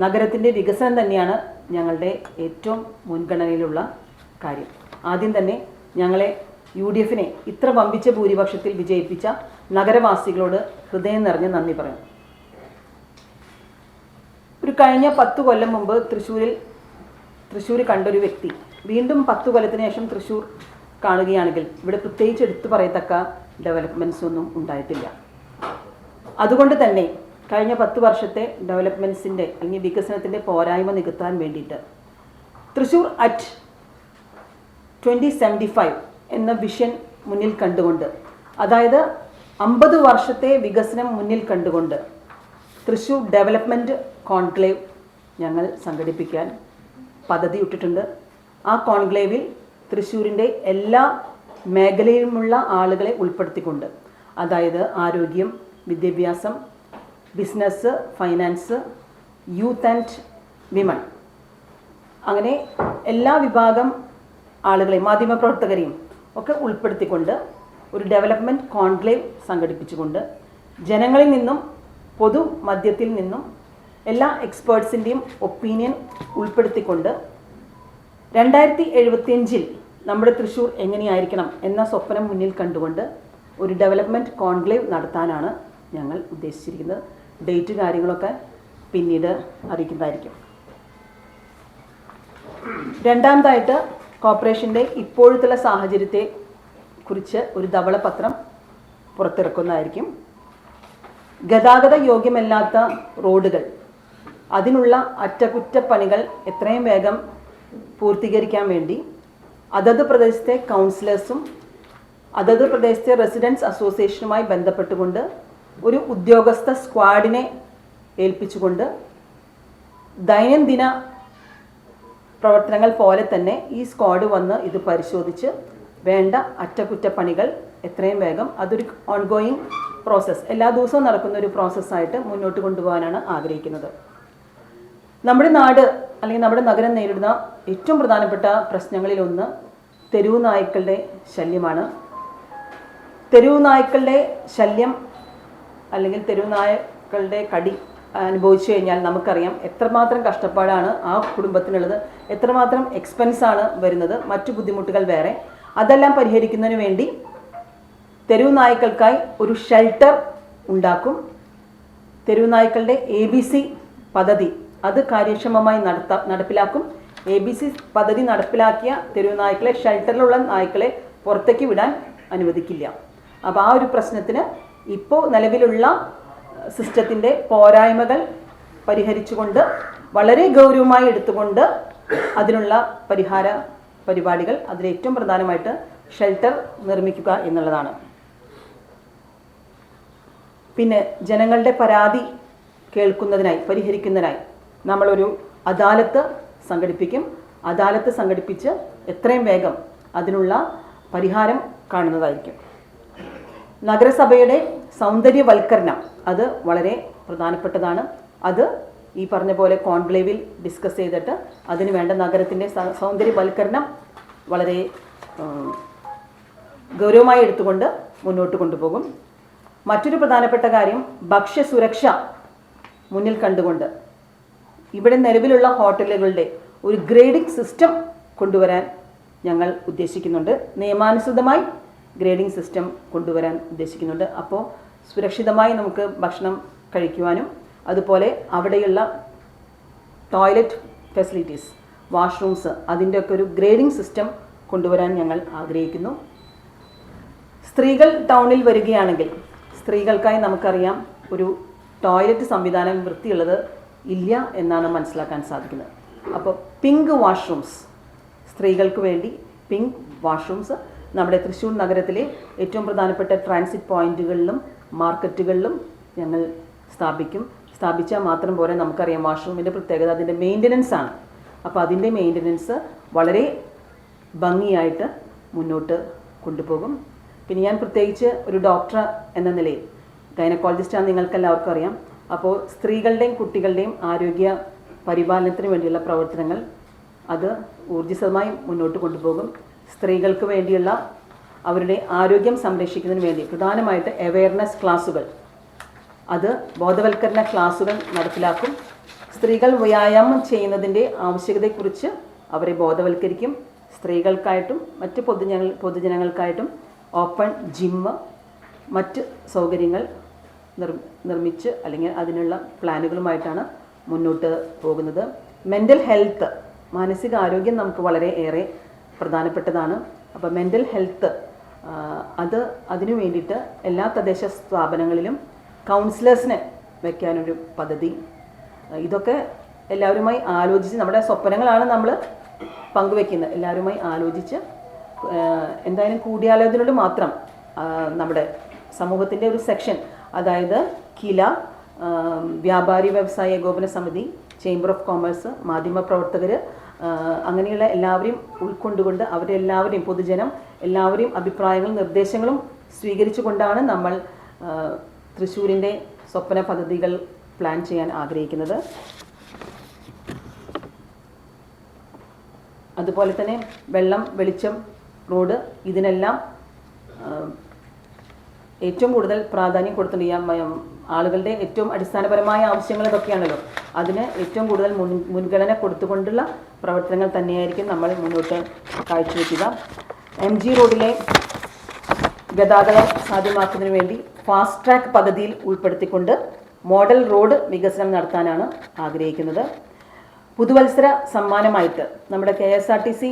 നഗരത്തിൻ്റെ വികസനം തന്നെയാണ് ഞങ്ങളുടെ ഏറ്റവും മുൻഗണനയിലുള്ള കാര്യം. ആദ്യം തന്നെ ഞങ്ങളെ UDFനെ ഇത്ര വമ്പിച്ച ഭൂരിപക്ഷത്തിൽ വിജയിപ്പിച്ച നഗരവാസികളോട് ഹൃദയം നിറഞ്ഞ നന്ദി പറയുന്നു. ഒരു കഴിഞ്ഞ 10 കൊല്ലം മുമ്പ് തൃശ്ശൂർ കണ്ടൊരു വ്യക്തി വീണ്ടും 10 കൊല്ലത്തിന് ശേഷം തൃശ്ശൂർ കാണുകയാണെങ്കിൽ ഇവിടെ പ്രത്യേകിച്ച് എടുത്തു പറയത്തക്ക ഡെവലപ്മെൻറ്റ്സ് ഒന്നും ഉണ്ടായിട്ടില്ല. അതുകൊണ്ട് തന്നെ കഴിഞ്ഞ 10 വർഷത്തെ ഡെവലപ്മെൻറ്റ്സിൻ്റെ അല്ലെങ്കിൽ വികസനത്തിൻ്റെ പോരായ്മ നികത്താൻ വേണ്ടിയിട്ട് തൃശ്ശൂർ അറ്റ് 2075 എന്ന വിഷൻ മുന്നിൽ കണ്ടുകൊണ്ട്, അതായത് 50 വർഷത്തെ വികസനം മുന്നിൽ കണ്ടുകൊണ്ട് തൃശ്ശൂർ ഡെവലപ്മെൻറ്റ് കോൺക്ലേവ് ഞങ്ങൾ സംഘടിപ്പിക്കാൻ പദ്ധതിയിട്ടിട്ടുണ്ട്. ആ കോൺക്ലേവിൽ തൃശ്ശൂരിൻ്റെ എല്ലാ മേഖലയിലുമുള്ള ആളുകളെ ഉൾപ്പെടുത്തിക്കൊണ്ട്, അതായത് ആരോഗ്യം, വിദ്യാഭ്യാസം, business, finance, youth and women, അങ്ങനെ എല്ലാ വിഭാഗം ആളുകളെയും മാധ്യമപ്രവർത്തകരെയും ഒക്കെ ഉൾപ്പെടുത്തിക്കൊണ്ട് ഒരു ഡെവലപ്മെൻറ്റ് കോൺക്ലേവ് സംഘടിപ്പിച്ചുകൊണ്ട് ജനങ്ങളിൽ നിന്നും പൊതുമധ്യത്തിൽ നിന്നും എല്ലാ എക്സ്പേർട്സിൻ്റെയും ഒപ്പീനിയൻ ഉൾപ്പെടുത്തിക്കൊണ്ട് 2075 നമ്മുടെ തൃശ്ശൂർ എങ്ങനെയായിരിക്കണം എന്ന സ്വപ്നം മുന്നിൽ കണ്ടുകൊണ്ട് ഒരു ഡെവലപ്മെൻറ്റ് കോൺക്ലേവ് നടത്താനാണ് ഞങ്ങൾ ഉദ്ദേശിച്ചിരിക്കുന്നത്. ഡേറ്റ് കാര്യങ്ങളൊക്കെ പിന്നീട് അറിയിക്കുന്നതായിരിക്കും. രണ്ടാമതായിട്ട് കോർപ്പറേഷൻ്റെ ഇപ്പോഴത്തെ സാഹചര്യത്തെ കുറിച്ച് ഒരു ധവളപത്രം പുറത്തിറക്കുന്നതായിരിക്കും. ഗതാഗത യോഗ്യമല്ലാത്ത റോഡുകൾ, അതിനുള്ള അറ്റകുറ്റപ്പണികൾ എത്രയും വേഗം പൂർത്തീകരിക്കാൻ വേണ്ടി അതത് പ്രദേശത്തെ കൗൺസിലേഴ്സും അതത് പ്രദേശത്തെ റെസിഡൻസ് അസോസിയേഷനുമായി ബന്ധപ്പെട്ടുകൊണ്ട് ഒരു ഉദ്യോഗസ്ഥ സ്ക്വാഡിനെ ഏൽപ്പിച്ചുകൊണ്ട് ദൈനംദിന പ്രവർത്തനങ്ങൾ പോലെ തന്നെ ഈ സ്ക്വാഡ് വന്ന് ഇത് പരിശോധിച്ച് വേണ്ട അറ്റകുറ്റപ്പണികൾ എത്രയും വേഗം, അതൊരു ഓൺഗോയിങ് പ്രോസസ്സ്, എല്ലാ ദിവസവും നടക്കുന്ന ഒരു പ്രോസസ്സായിട്ട് മുന്നോട്ട് കൊണ്ടുപോകാനാണ് ആഗ്രഹിക്കുന്നത്. നമ്മുടെ നാട് അല്ലെങ്കിൽ നമ്മുടെ നഗരം നേരിടുന്ന ഏറ്റവും പ്രധാനപ്പെട്ട പ്രശ്നങ്ങളിലൊന്ന് തെരുവു നായ്ക്കളുടെ ശല്യമാണ്. തെരുവു നായ്ക്കളുടെ ശല്യം അല്ലെങ്കിൽ തെരുവു നായ്ക്കളുടെ കടി അനുഭവിച്ചു കഴിഞ്ഞാൽ നമുക്കറിയാം എത്രമാത്രം കഷ്ടപ്പാടാണ് ആ കുടുംബത്തിനുള്ളത്, എത്രമാത്രം എക്സ്പെൻസാണ് വരുന്നത്, മറ്റു ബുദ്ധിമുട്ടുകൾ വേറെ. അതെല്ലാം പരിഹരിക്കുന്നതിന് വേണ്ടി തെരുവു നായ്ക്കൾക്കായി ഒരു ഷെൽട്ടർ ഉണ്ടാക്കും. തെരുവു നായ്ക്കളുടെ ABC പദ്ധതി അത് കാര്യക്ഷമമായി നടപ്പിലാക്കും. ABC പദ്ധതി നടപ്പിലാക്കിയ തെരുവു നായ്ക്കളെ, ഷെൽട്ടറിലുള്ള നായ്ക്കളെ പുറത്തേക്ക് വിടാൻ അനുവദിക്കില്ല. അപ്പോൾ ആ ഒരു പ്രശ്നത്തിന് ഇപ്പോൾ നിലവിലുള്ള സിസ്റ്റത്തിൻ്റെ പോരായ്മകൾ പരിഹരിച്ചുകൊണ്ട് വളരെ ഗൗരവമായി എടുത്തുകൊണ്ട് അതിനുള്ള പരിഹാര പരിപാടികൾ, അതിലേറ്റവും പ്രധാനമായിട്ട് ഷെൽട്ടർ നിർമ്മിക്കുക എന്നുള്ളതാണ്. പിന്നെ ജനങ്ങളുടെ പരാതി കേൾക്കുന്നതിനായി, പരിഹരിക്കുന്നതിനായി നമ്മളൊരു അദാലത്ത് സംഘടിപ്പിക്കും. അദാലത്ത് സംഘടിപ്പിച്ച് എത്രയും വേഗം അതിനുള്ള പരിഹാരം കാണുന്നതായിരിക്കും. നഗരസഭയുടെ സൗന്ദര്യവൽക്കരണം അത് വളരെ പ്രധാനപ്പെട്ടതാണ്. അത് ഈ പറഞ്ഞ പോലെ കോൺക്ലേവിൽ ഡിസ്കസ് ചെയ്തിട്ട് അതിന് വേണ്ട നഗരത്തിൻ്റെ സൗന്ദര്യവൽക്കരണം വളരെ ഗൗരവമായി എടുത്തുകൊണ്ട് മുന്നോട്ട് കൊണ്ടുപോകും. മറ്റൊരു പ്രധാനപ്പെട്ട കാര്യം ഭക്ഷ്യസുരക്ഷ മുന്നിൽ കണ്ടുകൊണ്ട് ഇവിടെ നിലവിലുള്ള ഹോട്ടലുകളുടെ ഒരു ഗ്രേഡിംഗ് സിസ്റ്റം കൊണ്ടുവരാൻ ഞങ്ങൾ ഉദ്ദേശിക്കുന്നുണ്ട്. നിയമാനുസൃതമായി ഗ്രേഡിംഗ് സിസ്റ്റം കൊണ്ടുവരാൻ ഉദ്ദേശിക്കുന്നുണ്ട്. അപ്പോൾ സുരക്ഷിതമായി നമുക്ക് ഭക്ഷണം കഴിക്കുവാനും അതുപോലെ അവിടെയുള്ള ടോയ്ലറ്റ് ഫെസിലിറ്റീസ്, വാഷ്റൂംസ്, അതിൻ്റെയൊക്കെ ഒരു ഗ്രേഡിംഗ് സിസ്റ്റം കൊണ്ടുവരാൻ ഞങ്ങൾ ആഗ്രഹിക്കുന്നു. സ്ത്രീകൾ ടൗണിൽ വരികയാണെങ്കിൽ സ്ത്രീകൾക്കായി നമുക്കറിയാം ഒരു ടോയ്ലറ്റ് സംവിധാനം വൃത്തിയുള്ളത് ഇല്ല എന്നാണ് മനസ്സിലാക്കാൻ സാധിക്കുന്നത്. അപ്പോൾ പിങ്ക് വാഷ്റൂംസ്, സ്ത്രീകൾക്ക് വേണ്ടി പിങ്ക് വാഷ്റൂംസ് നമ്മുടെ തൃശ്ശൂർ നഗരത്തിലെ ഏറ്റവും പ്രധാനപ്പെട്ട ട്രാൻസിറ്റ് പോയിന്റുകളിലും മാർക്കറ്റുകളിലും ഞങ്ങൾ സ്ഥാപിച്ചാൽ മാത്രം പോരെ. നമുക്കറിയാം വാഷ്റൂമിൻ്റെ പ്രത്യേകത അതിൻ്റെ മെയിൻ്റനൻസ് ആണ്. അപ്പോൾ അതിൻ്റെ മെയിൻ്റനൻസ് വളരെ ഭംഗിയായിട്ട് മുന്നോട്ട് കൊണ്ടുപോകും. പിന്നെ ഞാൻ പ്രത്യേകിച്ച് ഒരു ഡോക്ടർ എന്ന നിലയിൽ, ഗൈനക്കോളജിസ്റ്റാണ് നിങ്ങൾക്കെല്ലാവർക്കും അറിയാം. അപ്പോൾ സ്ത്രീകളുടെയും കുട്ടികളുടെയും ആരോഗ്യ പരിപാലനത്തിന് വേണ്ടിയുള്ള പ്രവർത്തനങ്ങൾ അത് ഊർജ്ജിതമായി മുന്നോട്ട് കൊണ്ടുപോകും. സ്ത്രീകൾക്ക് വേണ്ടിയുള്ള അവരുടെ ആരോഗ്യം സംരക്ഷിക്കുന്നതിന് വേണ്ടി പ്രധാനമായിട്ട് അവെയർനെസ് ക്ലാസുകൾ, അത് ബോധവൽക്കരണ ക്ലാസുകൾ നടപ്പിലാക്കും. സ്ത്രീകൾ വ്യായാമം ചെയ്യുന്നതിൻ്റെ ആവശ്യകതയെക്കുറിച്ച് അവരെ ബോധവൽക്കരിക്കും. സ്ത്രീകൾക്കായിട്ടും മറ്റ് പൊതുജനങ്ങൾക്കായിട്ടും ഓപ്പൺ ജിമ്മ്, മറ്റ് സൗകര്യങ്ങൾ നിർമ്മിച്ച് അല്ലെങ്കിൽ അതിനുള്ള പ്ലാനുകളുമായിട്ടാണ് മുന്നോട്ട് പോകുന്നത്. മെൻ്റൽ ഹെൽത്ത്, മാനസികാരോഗ്യം നമുക്ക് വളരെ ഏറെ പ്രധാനപ്പെട്ടതാണ്. അപ്പോൾ മെൻ്റൽ ഹെൽത്ത് അതിനു വേണ്ടിയിട്ട് എല്ലാ തദ്ദേശ സ്ഥാപനങ്ങളിലും കൗൺസിലേഴ്സിനെ വയ്ക്കാനൊരു പദ്ധതി, ഇതൊക്കെ എല്ലാവരുമായി ആലോചിച്ച്, നമ്മുടെ സ്വപ്നങ്ങളാണ് നമ്മൾ പങ്കുവെക്കുന്നത്, എല്ലാവരുമായി ആലോചിച്ച് എന്തായാലും കൂടിയാലോചനയോട് മാത്രം നമ്മുടെ സമൂഹത്തിൻ്റെ ഒരു സെക്ഷൻ, അതായത് കില, വ്യാപാരി വ്യവസായ ഏകോപന സമിതി, ചേംബർ ഓഫ് കോമേഴ്സ്, മാധ്യമപ്രവർത്തകർ, അങ്ങനെയുള്ള എല്ലാവരെയും ഉൾക്കൊണ്ടുകൊണ്ട് അവരെല്ലാവരെയും, പൊതുജനം എല്ലാവരെയും അഭിപ്രായങ്ങളും നിർദ്ദേശങ്ങളും സ്വീകരിച്ചുകൊണ്ടാണ് നമ്മൾ തൃശ്ശൂരിൻ്റെ സ്വപ്ന പദ്ധതികൾ പ്ലാൻ ചെയ്യാൻ ആഗ്രഹിക്കുന്നത്. അതുപോലെ തന്നെ വെള്ളം, വെളിച്ചം, റോഡ്, ഇതിനെല്ലാം ഏറ്റവും കൂടുതൽ പ്രാധാന്യം കൊടുത്തിട്ടുണ്ട്. ആളുകളുടെ ഏറ്റവും അടിസ്ഥാനപരമായ ആവശ്യങ്ങൾ ഇതൊക്കെയാണല്ലോ. അതിന് ഏറ്റവും കൂടുതൽ മുൻഗണന കൊടുത്തുകൊണ്ടുള്ള പ്രവർത്തനങ്ങൾ തന്നെയായിരിക്കും നമ്മൾ മുന്നോട്ട് കാഴ്ചവെക്കുക. MG റോഡിലെ ഗതാഗതം സാധ്യമാക്കുന്നതിന് വേണ്ടി ഫാസ്റ്റ് ട്രാക്ക് പദ്ധതിയിൽ ഉൾപ്പെടുത്തിക്കൊണ്ട് മോഡൽ റോഡ് വികസനം നടത്താനാണ് ആഗ്രഹിക്കുന്നത്. പുതുവത്സര സമ്മാനമായിട്ട് നമ്മുടെ KSRTC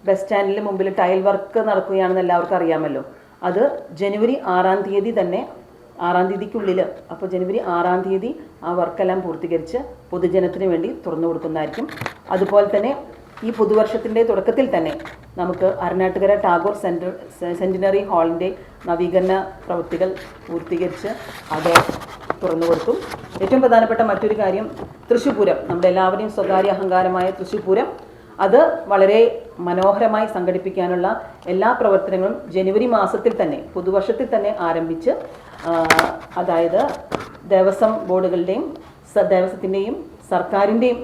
ബസ് സ്റ്റാൻഡിന് മുമ്പിൽ ടൈൽ വർക്ക് നടക്കുകയാണെന്ന് എല്ലാവർക്കും അറിയാമല്ലോ. അത് ജനുവരി 6-ാം തീയതി തന്നെ, 6-ാം തീയതിക്കുള്ളിൽ, അപ്പോൾ ജനുവരി 6-ാം തീയതി ആ വർക്കെല്ലാം പൂർത്തീകരിച്ച് പൊതുജനത്തിന് വേണ്ടി തുറന്നു കൊടുക്കുന്നതായിരിക്കും. അതുപോലെ തന്നെ ഈ പുതുവർഷത്തിൻ്റെ തുടക്കത്തിൽ തന്നെ നമുക്ക് അരുണാട്ടുകര ടാഗോർ സെൻറ്റിനറി ഹാളിൻ്റെ നവീകരണ പ്രവൃത്തികൾ പൂർത്തീകരിച്ച് അത് തുറന്നു കൊടുക്കും. ഏറ്റവും പ്രധാനപ്പെട്ട മറ്റൊരു കാര്യം, തൃശ്ശൂർ പൂരം, നമ്മുടെ എല്ലാവരെയും സ്വകാര്യ അഹങ്കാരമായ തൃശ്ശൂർ പൂരം, അത് വളരെ മനോഹരമായി സംഘടിപ്പിക്കാനുള്ള എല്ലാ പ്രവർത്തനങ്ങളും ജനുവരി മാസത്തിൽ തന്നെ, പുതുവർഷത്തിൽ തന്നെ ആരംഭിച്ച്, അതായത് ദേവസ്വം ബോർഡുകളുടെയും ദേവസ്വത്തിൻ്റെയും സർക്കാരിൻ്റെയും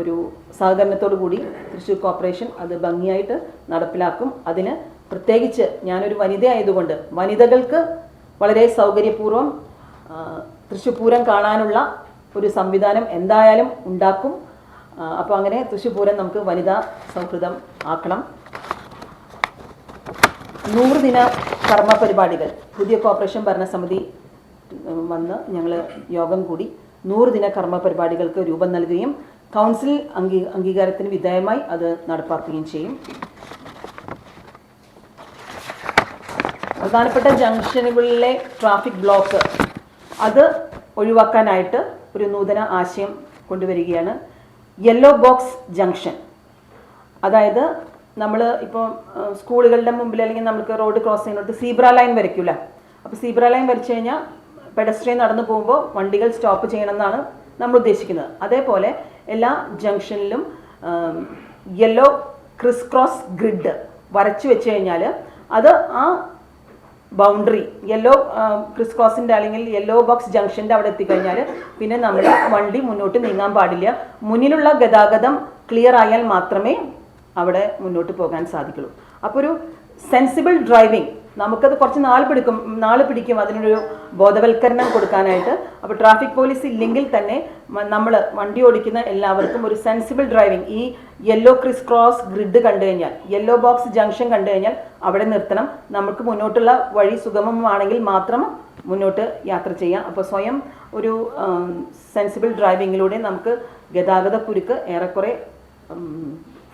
ഒരു സഹകരണത്തോടു കൂടി തൃശ്ശൂർ കോർപ്പറേഷൻ അത് ഭംഗിയായിട്ട് നടപ്പിലാക്കും. അതിന് പ്രത്യേകിച്ച് ഞാനൊരു വനിതയായതുകൊണ്ട് വനിതകൾക്ക് വളരെ സൗകര്യപൂർവ്വം തൃശ്ശൂർ പൂരം കാണാനുള്ള ഒരു സംവിധാനം എന്തായാലും ഉണ്ടാക്കും. അപ്പോൾ അങ്ങനെ തൃശ്ശൂർ പൂരം നമുക്ക് വനിതാ സൗഹൃദം ആക്കണം. 100 ദിന കർമ്മ പരിപാടികൾ, പുതിയ കോർപ്പറേഷൻ ഭരണസമിതി വന്ന് ഞങ്ങൾ യോഗം കൂടി 100 ദിന കർമ്മ പരിപാടികൾക്ക് രൂപം നൽകുകയും കൗൺസിൽ അംഗീകാരത്തിന് വിധേയമായി അത് നടപ്പാക്കുകയും ചെയ്യും. പ്രധാനപ്പെട്ട ജംഗ്ഷനുകളിലെ ട്രാഫിക് ബ്ലോക്ക് അത് ഒഴിവാക്കാനായിട്ട് ഒരു നൂതന ആശയം കൊണ്ടുവരികയാണ്. യെല്ലോ ബോക്സ് ജംഗ്ഷൻ, അതായത് നമ്മൾ ഇപ്പോൾ സ്കൂളുകളുടെ മുമ്പിൽ അല്ലെങ്കിൽ നമുക്ക് റോഡ് ക്രോസ് ചെയ്യുന്നിടത്ത് സീബ്ര ലൈൻ വരയ്ക്കില്ല. അപ്പോൾ സീബ്ര ലൈൻ വരച്ചു കഴിഞ്ഞാൽ പെഡസ്ട്രിയൻ നടന്നു പോകുമ്പോൾ വണ്ടികൾ സ്റ്റോപ്പ് ചെയ്യണമെന്നാണ് നമ്മൾ ഉദ്ദേശിക്കുന്നത്. അതേപോലെ എല്ലാ ജംഗ്ഷനിലും യെല്ലോ ക്രിസ് ക്രോസ് ഗ്രിഡ് വരച്ചു വെച്ച് കഴിഞ്ഞാൽ അത് ആ ബൗണ്ടറി യെല്ലോ ക്രിസ് ക്രോസിൻ്റെ അല്ലെങ്കിൽ യെല്ലോ ബോക്സ് ജംഗ്ഷൻ്റെ അവിടെ എത്തിക്കഴിഞ്ഞാൽ പിന്നെ നമ്മൾ വണ്ടി മുന്നോട്ട് നീങ്ങാൻ പാടില്ല. മുന്നിലുള്ള ഗതാഗതം ക്ലിയർ ആയാൽ മാത്രമേ അവിടെ മുന്നോട്ട് പോകാൻ സാധിക്കുള്ളൂ. അപ്പോൾ ഒരു സെൻസിബിൾ ഡ്രൈവിംഗ്, നമുക്കത് കുറച്ച് നാൾ പിടിക്കും അതിനൊരു ബോധവൽക്കരണം കൊടുക്കാനായിട്ട്. അപ്പോൾ ട്രാഫിക് പോലീസ് ഇല്ലെങ്കിൽ തന്നെ നമ്മൾ വണ്ടി ഓടിക്കുന്ന എല്ലാവർക്കും ഒരു സെൻസിബിൾ ഡ്രൈവിംഗ്, ഈ യെല്ലോ ക്രിസ് ക്രോസ് ഗ്രിഡ് കണ്ടു കഴിഞ്ഞാൽ, യെല്ലോ ബോക്സ് ജംഗ്ഷൻ കണ്ടു കഴിഞ്ഞാൽ അവിടെ നിർത്തണം. നമുക്ക് മുന്നോട്ടുള്ള വഴി സുഗമമാണെങ്കിൽ മാത്രം മുന്നോട്ട് യാത്ര ചെയ്യാം. അപ്പോൾ സ്വയം ഒരു സെൻസിബിൾ ഡ്രൈവിങ്ങിലൂടെ നമുക്ക് ഗതാഗത കുരുക്ക് ഏറെക്കുറെ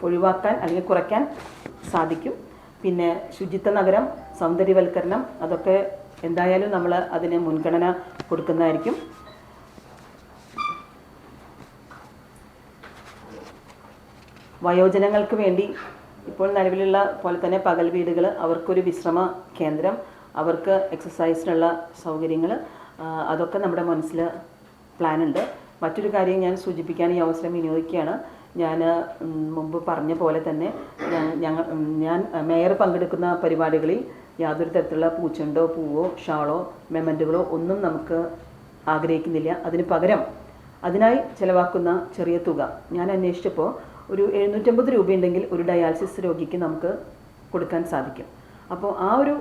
ഒഴിവാക്കാൻ അല്ലെങ്കിൽ കുറയ്ക്കാൻ സാധിക്കും. പിന്നെ ശുചിത്വ നഗരം, സൗന്ദര്യവൽക്കരണം, അതൊക്കെ എന്തായാലും നമ്മൾ അതിന് മുൻഗണന കൊടുക്കുന്നതായിരിക്കും. വയോജനങ്ങൾക്ക് വേണ്ടി ഇപ്പോൾ നിലവിലുള്ള പോലെ തന്നെ പകൽ വീടുകൾ, അവർക്കൊരു വിശ്രമ കേന്ദ്രം, അവർക്ക് എക്സസൈസിനുള്ള സൗകര്യങ്ങൾ, അതൊക്കെ നമ്മുടെ മനസ്സിൽ പ്ലാനുണ്ട്. മറ്റൊരു കാര്യം ഞാൻ സൂചിപ്പിക്കാൻ ഈ അവസരം വിനിയോഗിക്കുകയാണ്. ഞാൻ മുമ്പ് പറഞ്ഞ പോലെ തന്നെ ഞാൻ മേയർ പങ്കെടുക്കുന്ന പരിപാടികളിൽ യാതൊരു തരത്തിലുള്ള പൂച്ചെണ്ടോ പൂവോ ഷാളോ മെമൻറ്റുകളോ ഒന്നും നമുക്ക് ആഗ്രഹിക്കുന്നില്ല. അതിന് പകരം അതിനായി ചിലവാക്കുന്ന ചെറിയ തുക ഞാൻ അന്വേഷിച്ചപ്പോൾ ഒരു 750 രൂപയുണ്ടെങ്കിൽ ഒരു ഡയാലിസിസ് രോഗിക്ക് നമുക്ക് കൊടുക്കാൻ സാധിക്കും. അപ്പോൾ ആ ഒരു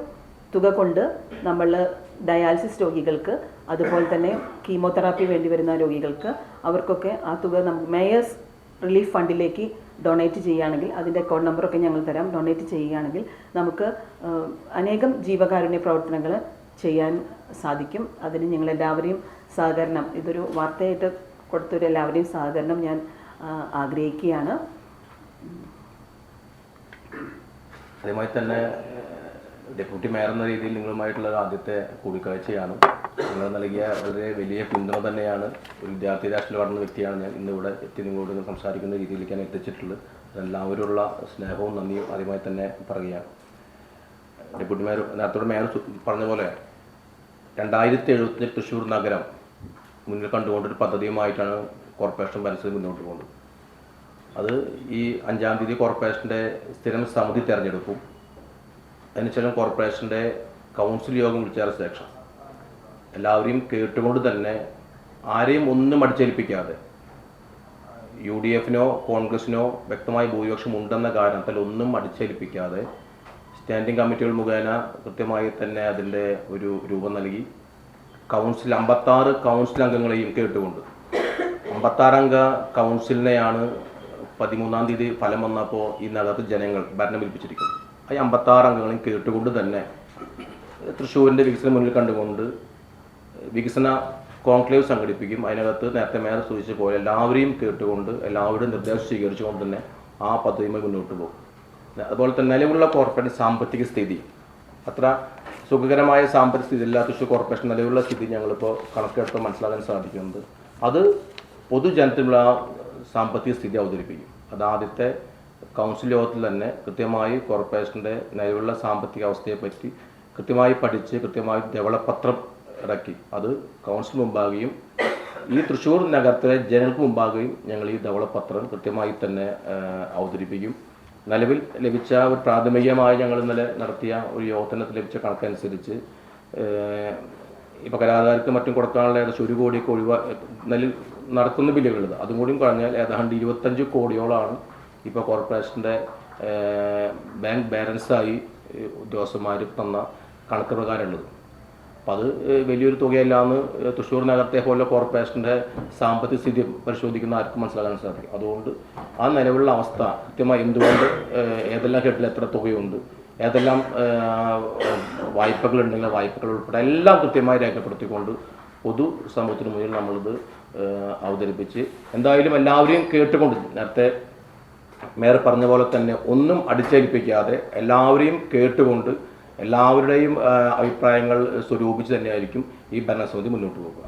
തുക കൊണ്ട് നമ്മൾ ഡയാലിസിസ് രോഗികൾക്ക് അതുപോലെ തന്നെ കീമോതെറാപ്പി വേണ്ടി വരുന്ന രോഗികൾക്ക് അവർക്കൊക്കെ ആ തുക നമുക്ക് മേയേഴ്സ് റിലീഫ് ഫണ്ടിലേക്ക് ഡൊണേറ്റ് ചെയ്യുകയാണെങ്കിൽ അതിൻ്റെ അക്കൗണ്ട് നമ്പറൊക്കെ ഞങ്ങൾ തരാം. ഡൊണേറ്റ് ചെയ്യുകയാണെങ്കിൽ നമുക്ക് അനേകം ജീവകാരുണ്യ പ്രവർത്തനങ്ങൾ ചെയ്യാൻ സാധിക്കും. അതിന് ഞങ്ങളെല്ലാവരെയും സഹകരണം, ഇതൊരു വാർത്തയായിട്ട് കൊടുത്തൊരു എല്ലാവരെയും സഹകരണം ഞാൻ ആഗ്രഹിക്കുകയാണ്. ആദ്യമായി തന്നെ ഡെപ്യൂട്ടി മേയർ എന്ന രീതിയിൽ നിങ്ങളുമായിട്ടുള്ള ആദ്യത്തെ കൂടിക്കാഴ്ചയാണ്. നിങ്ങൾ നൽകിയ വളരെ വലിയ പിന്തുണ തന്നെയാണ്. ഒരു വിദ്യാർത്ഥി രാഷ്ട്രീയ വളർന്ന വ്യക്തിയാണ് ഞാൻ. ഇന്നിവിടെ എത്തി നിങ്ങളോട് സംസാരിക്കുന്ന രീതിയിലേക്ക് ഞാൻ എത്തിച്ചിട്ടുള്ളത്. എല്ലാവരുമുള്ള സ്നേഹവും നന്ദിയും ആദ്യമായി തന്നെ പറയുകയാണ്. ഡെപ്യൂട്ടി മേയർ നേരത്തോടെ മേയർ പറഞ്ഞ പോലെ 2070 തൃശ്ശൂർ നഗരം മുന്നിൽ കണ്ടുകൊണ്ടൊരു പദ്ധതിയുമായിട്ടാണ് കോർപ്പറേഷൻ ഭരിച്ചത് മുന്നോട്ട് പോകുന്നത്. അത് ഈ 5-ാം തീയതി കോർപ്പറേഷൻ്റെ സ്ഥിരം സമിതി തിരഞ്ഞെടുക്കും. അതിനുശേഷം കോർപ്പറേഷൻ്റെ കൗൺസിൽ യോഗം വിളിച്ചാൽ ശേഷം എല്ലാവരെയും കേട്ടുകൊണ്ട് തന്നെ ആരെയും ഒന്നും അടിച്ചേൽപ്പിക്കാതെ UDF-നോ കോൺഗ്രസിനോ വ്യക്തമായ ഭൂരിപക്ഷം ഉണ്ടെന്ന കാരണത്തിൽ ഒന്നും അടിച്ചേൽപ്പിക്കാതെ സ്റ്റാൻഡിംഗ് കമ്മിറ്റികൾ മുഖേന കൃത്യമായി തന്നെ അതിൻ്റെ ഒരു രൂപം നൽകി കൗൺസിൽ 56 കൗൺസിൽ അംഗങ്ങളെയും കേട്ടുകൊണ്ട് 56 അംഗ കൗൺസിലിനെയാണ് 13-ാം തീയതി ഫലം വന്നപ്പോൾ ഈ നഗരത്തിൽ ജനങ്ങൾ ഭരണം ഏൽപ്പിച്ചിരിക്കുന്നത്. ആ 56 അംഗങ്ങളെയും കേട്ടുകൊണ്ട് തന്നെ തൃശ്ശൂരിൻ്റെ വികസനം മുന്നിൽ കണ്ടുകൊണ്ട് വികസന കോൺക്ലേവ് സംഘടിപ്പിക്കും. അതിനകത്ത് നേരത്തെ മേയർ സൂചിച്ച പോലെ എല്ലാവരെയും കേട്ടുകൊണ്ട് എല്ലാവരുടെയും നിർദ്ദേശം സ്വീകരിച്ചുകൊണ്ട് തന്നെ ആ പദ്ധതിയുമായി മുന്നോട്ട് പോകും. അതുപോലെ തന്നെ നിലവിലുള്ള കോർപ്പറേറ്റ് സാമ്പത്തിക സ്ഥിതി അത്ര സുഖകരമായ സാമ്പത്തിക സ്ഥിതി ഇല്ല. തൃശ്ശൂർ കോർപ്പറേഷൻ നിലവിലുള്ള സ്ഥിതി ഞങ്ങളിപ്പോൾ കണക്കെടുത്ത് മനസ്സിലാക്കാൻ സാധിക്കുന്നത് അത് പൊതുജനത്തിനുള്ള സാമ്പത്തിക സ്ഥിതി അവതരിപ്പിക്കും. അത് ആദ്യത്തെ കൗൺസിൽ യോഗത്തിൽ തന്നെ കൃത്യമായി കോർപ്പറേഷൻ്റെ നിലവിലുള്ള സാമ്പത്തിക അവസ്ഥയെപ്പറ്റി കൃത്യമായി പഠിച്ച് കൃത്യമായി ധവളപത്രം ഇറക്കി അത് കൗൺസിൽ മുമ്പാകുകയും ഈ തൃശ്ശൂർ നഗരത്തിലെ ജനങ്ങൾക്ക് മുമ്പാകുകയും ഞങ്ങൾ ഈ ധവളപത്രം കൃത്യമായി തന്നെ അവതരിപ്പിക്കും. നിലവിൽ ലഭിച്ച ഒരു പ്രാഥമികമായി ഞങ്ങൾ ഇന്നലെ നടത്തിയ ഒരു യോഗത്തിനകത്ത് ലഭിച്ച കണക്കനുസരിച്ച് ഇപ്പോൾ കരാറുകാർക്ക് മറ്റും കൊടുക്കാനുള്ള ഏകദേശം 1 കോടിയൊക്കെ നിലവിൽ നടത്തുന്ന ബില്ലുകളുള്ളത്. അതും കൂടിയും പറഞ്ഞാൽ ഏതാണ്ട് 25 കോടിയോളമാണ് ഇപ്പോൾ കോർപ്പറേഷൻ്റെ ബാങ്ക് ബാലൻസായി ഉദ്യോഗസ്ഥന്മാർ തന്ന കണക്ക് പ്രകാരമുള്ളത്. അപ്പം അത് വലിയൊരു തുകയല്ലാന്ന് തൃശ്ശൂർ നഗരത്തെ പോലെ കോർപ്പറേഷൻ്റെ സാമ്പത്തിക സ്ഥിതി പരിശോധിക്കുന്ന ആർക്കും മനസ്സിലാക്കാൻ സാധിക്കും. അതുകൊണ്ട് ആ നിലവിലുള്ള അവസ്ഥ കൃത്യമായി എന്തുകൊണ്ട് ഏതെല്ലാം ഘട്ടത്തിൽ എത്ര തുകയുണ്ട്, ഏതെല്ലാം വായ്പകളുണ്ടെങ്കിൽ വായ്പകൾ ഉൾപ്പെടെ എല്ലാം കൃത്യമായി രേഖപ്പെടുത്തിക്കൊണ്ട് പൊതു സമൂഹത്തിന് മുന്നിൽ നമ്മളിത് അവതരിപ്പിച്ച് എന്തായാലും എല്ലാവരെയും കേട്ടുകൊണ്ട് നേരത്തെ മേയർ പറഞ്ഞ പോലെ തന്നെ ഒന്നും അടിച്ചേൽപ്പിക്കാതെ എല്ലാവരെയും കേട്ടുകൊണ്ട് എല്ലാവരുടെയും അഭിപ്രായങ്ങൾ സ്വരൂപിച്ച് തന്നെയായിരിക്കും ഈ ഭരണസമിതി മുന്നോട്ട് പോകുക.